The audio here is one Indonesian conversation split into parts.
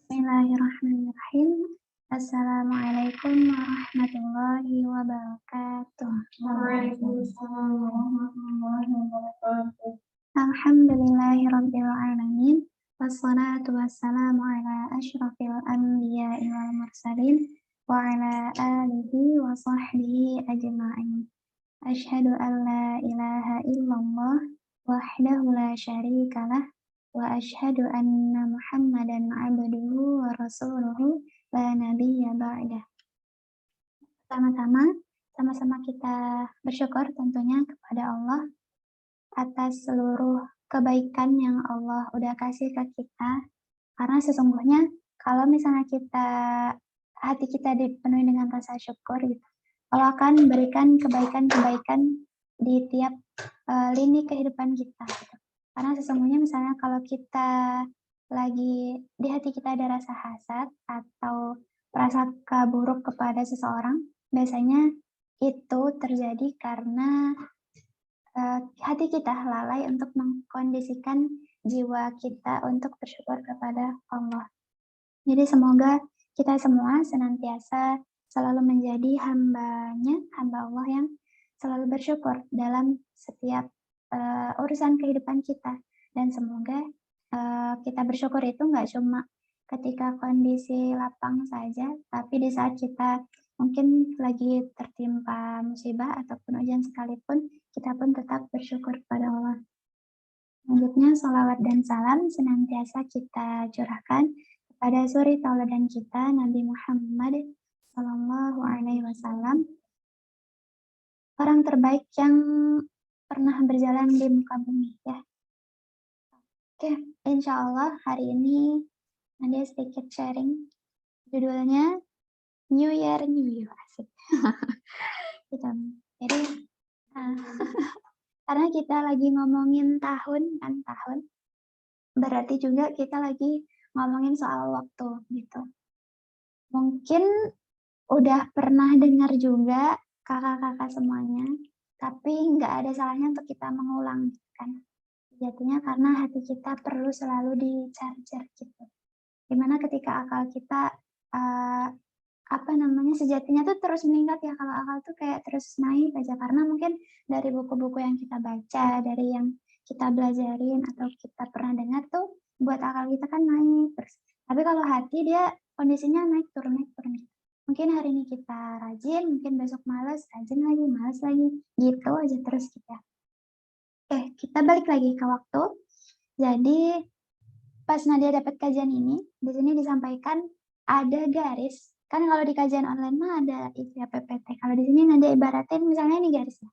Bismillahirrahmanirrahim. Assalamualaikum warahmatullahi wabarakatuh. Waalaikumsalam warahmatullahi wabarakatuh. Alhamdulillahirabbil alamin. Wassalatu wassalamu ala asyrafil anbiya'i wal mursalin wa ala alihi wa sahbihi ajma'in. Asyhadu an la ilaha illallah wahdahu la syarikalah wa asyhadu anna Muhammadan abduhu wa rasuluhu la nabiyya ba'dah. Pertama-tama, sama-sama kita bersyukur tentunya kepada Allah atas seluruh kebaikan yang Allah udah kasih ke kita. Karena sesungguhnya kalau misalnya hati kita dipenuhi dengan rasa syukur gitu, Allah akan berikan kebaikan-kebaikan di tiap lini kehidupan kita gitu. Karena sesungguhnya misalnya kalau kita lagi di hati kita ada rasa hasad atau prasangka buruk kepada seseorang, biasanya itu terjadi karena hati kita lalai untuk mengkondisikan jiwa kita untuk bersyukur kepada Allah. Jadi semoga kita semua senantiasa selalu menjadi hamba Allah yang selalu bersyukur dalam setiap urusan kehidupan kita. Dan semoga kita bersyukur itu nggak cuma ketika kondisi lapang saja, tapi di saat kita mungkin lagi tertimpa musibah ataupun ujian sekalipun, kita pun tetap bersyukur kepada Allah. Selanjutnya, sholawat dan salam senantiasa kita curahkan kepada suri tauladan kita, Nabi Muhammad Sallallahu Alaihi Wasallam, orang terbaik yang pernah berjalan di muka bumi, ya. Oke, insya Allah hari ini Nadia sedikit sharing, judulnya New Year, New You, asik. Gitu. Jadi, karena kita lagi ngomongin tahun, berarti juga kita lagi ngomongin soal waktu, gitu. Mungkin udah pernah dengar juga kakak-kakak semuanya, tapi nggak ada salahnya untuk kita mengulang, kan. Jadinya karena hati kita perlu selalu di-charger, gitu. Dimana ketika akal kita sejatinya tuh terus meningkat ya, kalau akal tuh kayak terus naik aja, karena mungkin dari buku-buku yang kita baca, dari yang kita belajarin atau kita pernah dengar tuh buat akal kita kan naik terus. Tapi kalau hati dia kondisinya naik turun. Mungkin hari ini kita rajin, mungkin besok malas, rajin lagi, malas lagi, gitu aja terus kita. Kita balik lagi ke waktu. Jadi pas Nadia dapat kajian ini, di sini disampaikan ada garis. Kan kalau di kajian online mah ada istilah PPT. Kalau di sini Nadia ibaratin misalnya ini garis ya.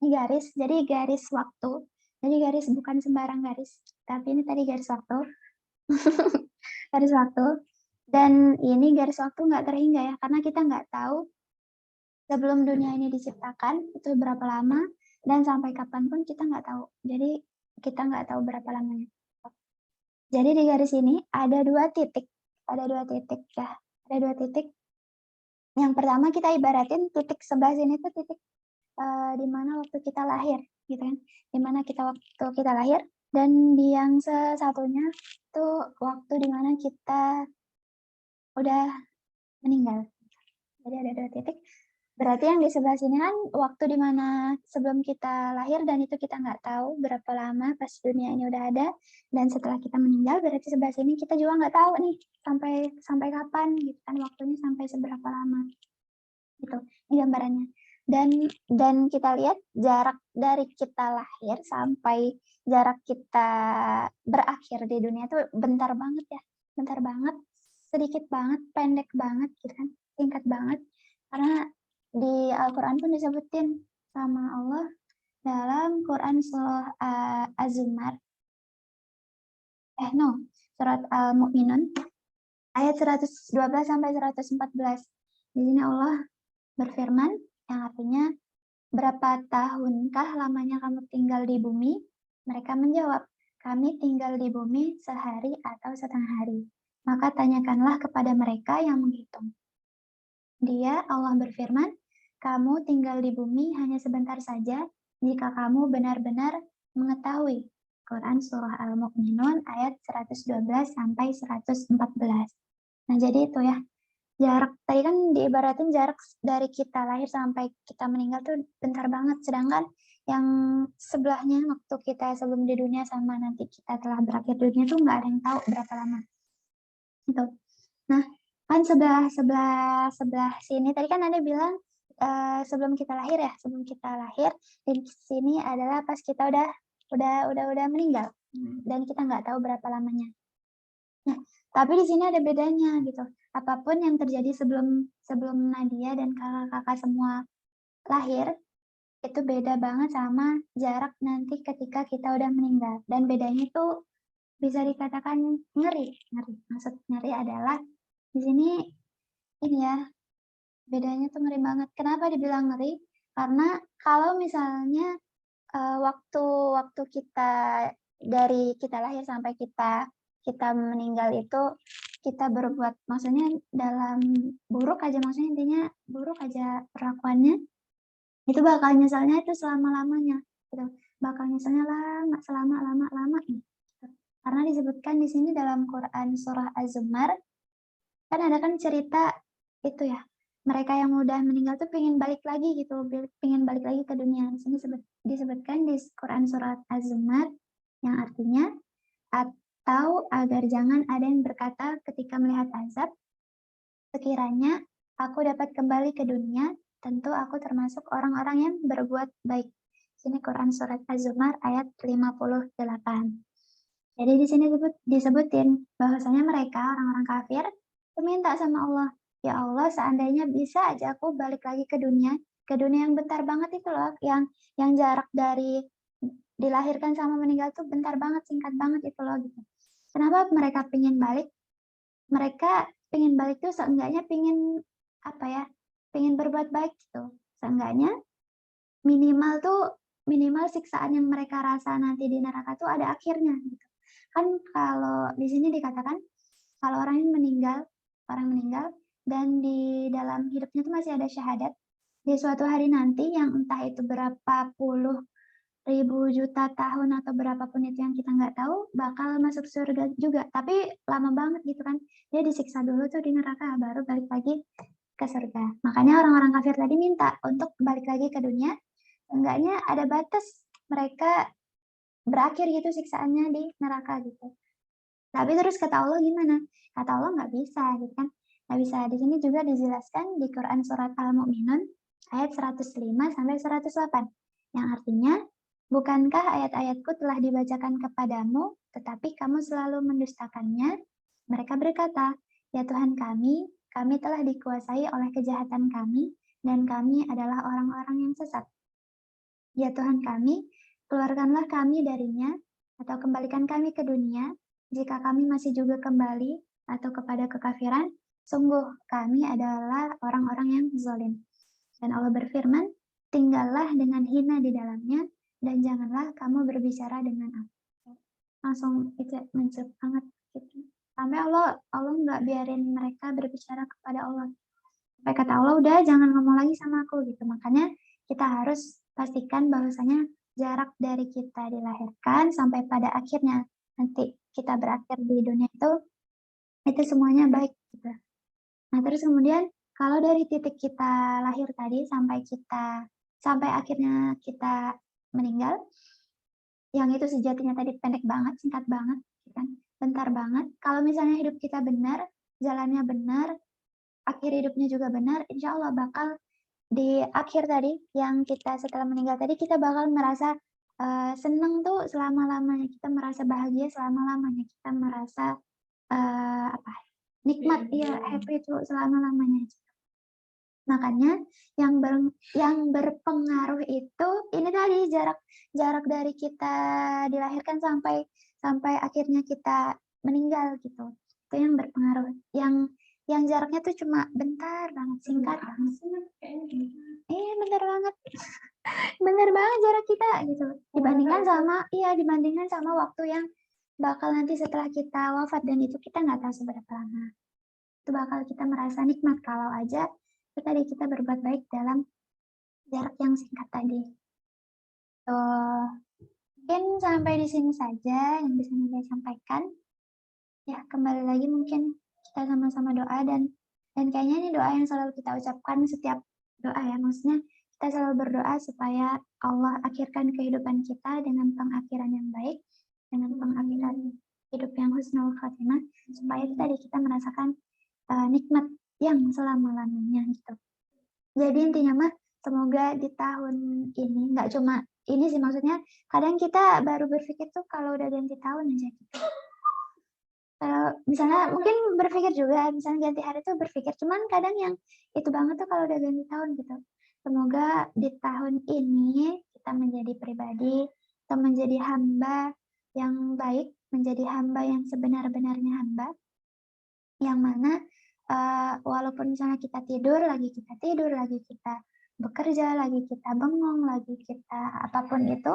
Ini garis, jadi garis waktu. Jadi garis bukan sembarang garis, tapi ini tadi garis waktu. Garis waktu. Dan ini garis waktu nggak terhingga ya, karena kita nggak tahu sebelum dunia ini diciptakan itu berapa lama, dan sampai kapanpun kita nggak tahu. Jadi kita nggak tahu berapa lamanya. Jadi di garis ini ada dua titik ya. Ada dua titik. Yang pertama kita ibaratin titik sebelah sini tuh titik di mana waktu kita lahir, gitu kan? Di mana waktu kita lahir, dan di yang satunya tuh waktu di mana kita udah meninggal. Jadi ada dua titik. Berarti yang di sebelah sini kan waktu dimana sebelum kita lahir, dan itu kita nggak tahu berapa lama pas dunia ini udah ada, dan setelah kita meninggal berarti sebelah sini kita juga nggak tahu nih sampai kapan gitu kan, waktunya sampai seberapa lama gitu. Ini gambarannya. Dan kita lihat jarak dari kita lahir sampai jarak kita berakhir di dunia itu bentar banget ya, bentar banget, sedikit banget, pendek banget gitu kan, singkat banget. Karena di Al-Quran pun disebutin sama Allah dalam Quran surah Az-Zumar. Surat Al-Mu'minun ayat 112 sampai 114. Di sini Allah berfirman yang artinya, berapa tahunkah lamanya kamu tinggal di bumi? Mereka menjawab, kami tinggal di bumi sehari atau setengah hari. Maka tanyakanlah kepada mereka yang menghitung. Dia, Allah berfirman, kamu tinggal di bumi hanya sebentar saja jika kamu benar-benar mengetahui Quran surah Al-Mu'minun ayat 112 sampai 114. Nah, jadi itu ya, jarak tadi kan diibaratin jarak dari kita lahir sampai kita meninggal tuh bentar banget, sedangkan yang sebelahnya waktu kita sebelum di dunia sama nanti kita telah berakhir di dunia tuh nggak ada yang tahu berapa lama. Gitu. Nah, kan sebelah sini tadi kan Anda bilang sebelum kita lahir ya, sebelum kita lahir di sini adalah pas kita udah meninggal dan kita nggak tahu berapa lamanya. Nah, tapi di sini ada bedanya gitu. Apapun yang terjadi sebelum Nadia dan kakak-kakak semua lahir itu beda banget sama jarak nanti ketika kita udah meninggal. Dan bedanya itu bisa dikatakan ngeri. Maksud ngeri adalah di sini ini ya, bedanya tuh ngeri banget. Kenapa dibilang ngeri? Karena kalau misalnya waktu kita dari kita lahir sampai kita meninggal itu kita berbuat, maksudnya dalam buruk aja, maksudnya intinya buruk aja perlakuannya, itu bakal nyesalnya itu selama-lamanya gitu. Bakal nyesalnya lama gitu. Karena disebutkan di sini dalam Quran surah Az-Zumar kan ada kan cerita itu ya, mereka yang udah meninggal tuh pengen balik lagi gitu, pengen balik lagi ke dunia. Di sini disebutkan di Quran surat Az-Zumar yang artinya atau agar jangan ada yang berkata ketika melihat azab, sekiranya aku dapat kembali ke dunia, tentu aku termasuk orang-orang yang berbuat baik. Sini Quran surat Az-Zumar ayat 58. Jadi di sini disebutin bahwasanya mereka orang-orang kafir meminta sama Allah, ya Allah seandainya bisa aja aku balik lagi ke dunia yang bentar banget itu loh, yang jarak dari dilahirkan sama meninggal tuh bentar banget, singkat banget itu loh gitu. Kenapa mereka pengen balik? Mereka pengen balik tuh seenggaknya pengen apa ya? Pengen berbuat baik gitu. Seenggaknya minimal siksaan yang mereka rasa nanti di neraka tuh ada akhirnya gitu. Kan kalau di sini dikatakan kalau orang meninggal dan di dalam hidupnya itu masih ada syahadat, di suatu hari nanti yang entah itu berapa puluh ribu juta tahun atau berapapun itu yang kita nggak tahu, bakal masuk surga juga. Tapi lama banget gitu kan. Dia disiksa dulu tuh di neraka, baru balik lagi ke surga. Makanya orang-orang kafir tadi minta untuk balik lagi ke dunia, enggaknya ada batas mereka berakhir gitu siksaannya di neraka gitu. Tapi terus kata Allah gimana? Kata Allah nggak bisa gitu kan. Nggak bisa. Di sini juga dijelaskan di Quran surat Al-Mu'minun ayat 105 sampai 108. Yang artinya, bukankah ayat-ayatku telah dibacakan kepadamu, tetapi kamu selalu mendustakannya? Mereka berkata, ya Tuhan kami telah dikuasai oleh kejahatan kami, dan kami adalah orang-orang yang sesat. Ya Tuhan kami, keluarkanlah kami darinya, atau kembalikan kami ke dunia, jika kami masih juga kembali atau kepada kekafiran, sungguh kami adalah orang-orang yang zalim. Dan Allah berfirman, tinggallah dengan hina di dalamnya, dan janganlah kamu berbicara dengan aku. Langsung itu mencet banget gitu. Sampai Allah nggak biarin mereka berbicara kepada Allah. Sampai kata Allah, udah jangan ngomong lagi sama aku gitu. Makanya kita harus pastikan bahwasanya jarak dari kita dilahirkan sampai pada akhirnya nanti kita berakhir di dunia itu semuanya baik gitu. Nah, terus kemudian kalau dari titik kita lahir tadi sampai akhirnya kita meninggal, yang itu sejatinya tadi pendek banget, singkat banget, gitu kan, bentar banget. Kalau misalnya hidup kita benar, jalannya benar, akhir hidupnya juga benar, insya Allah bakal di akhir tadi yang kita setelah meninggal tadi kita bakal merasa seneng tuh selama-lamanya, kita merasa bahagia selama-lamanya, kita merasa nikmat ya, happy tuh selama-lamanya. Makanya yang berpengaruh itu ini tadi jarak dari kita dilahirkan sampai akhirnya kita meninggal gitu. Itu yang berpengaruh. Yang jaraknya tuh cuma bentar banget, singkat banget. Bentar banget. Bener banget jarak kita gitu. Dibandingkan sama waktu yang bakal nanti setelah kita wafat, dan itu kita nggak tahu seberapa lama. Itu bakal kita merasa nikmat kalau aja tadi kita berbuat baik dalam jarak yang singkat tadi. Tuh. Mungkin sampai di sini saja yang bisa Nadia sampaikan. Ya, kembali lagi mungkin kita sama-sama doa dan kayaknya ini doa yang selalu kita ucapkan setiap doa ya. Maksudnya kita selalu berdoa supaya Allah akhirkan kehidupan kita dengan pengakhiran yang baik, dengan pengakhiran hidup yang husnul khatimah, supaya tadi kita merasakan nikmat yang selama-lamanya gitu. Jadi intinya mah semoga di tahun ini nggak cuma ini sih, maksudnya kadang kita baru berpikir tuh kalau udah ganti tahun aja gitu. Kalau misalnya mungkin berpikir juga, misalnya ganti hari tuh berpikir, cuman kadang yang itu banget tuh kalau udah ganti tahun gitu. Semoga di tahun ini kita menjadi pribadi atau menjadi hamba yang baik, menjadi hamba yang sebenar-benarnya hamba, yang mana walaupun misalnya kita tidur, lagi kita bekerja, lagi kita bengong, lagi kita apapun itu,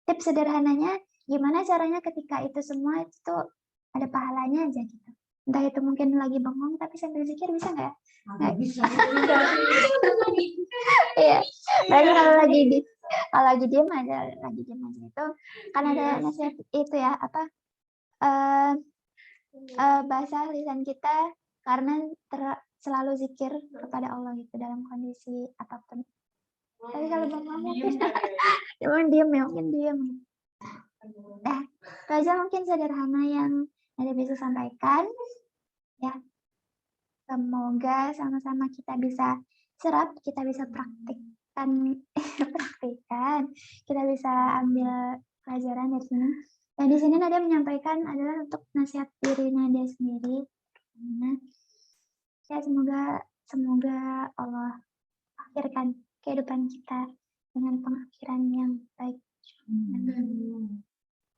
tips sederhananya gimana caranya ketika itu semua itu tuh ada pahalanya aja gitu. Entah itu mungkin lagi bengong tapi sambil zikir bisa nggak ya? Nggak Bisa. Iya, berarti kalau lagi diem aja itu kan ada nasihat itu ya apa bahasa lisan kita karena selalu zikir kepada Allah gitu dalam kondisi apapun. Tapi kalau bengong mungkin cuman diem ya, mungkin diem. Nah, itu aja mungkin sederhana yang Nadia bisa sampaikan. Ya, semoga sama-sama kita bisa serap, kita bisa praktikkan, kita bisa ambil pelajaran dari sini. Dan di sini Nadia menyampaikan adalah untuk nasihat diri Nadia sendiri. Nah, ya semoga Allah akhirkan kehidupan kita dengan pengakhiran yang baik.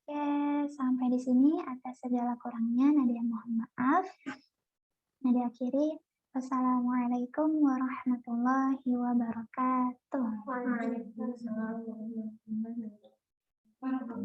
Oke, sampai di sini atas segala kurangnya Nadia mohon maaf. Nadia akhiri. Wassalamualaikum warahmatullahi wabarakatuh. Waalaikumsalam warahmatullahi wabarakatuh.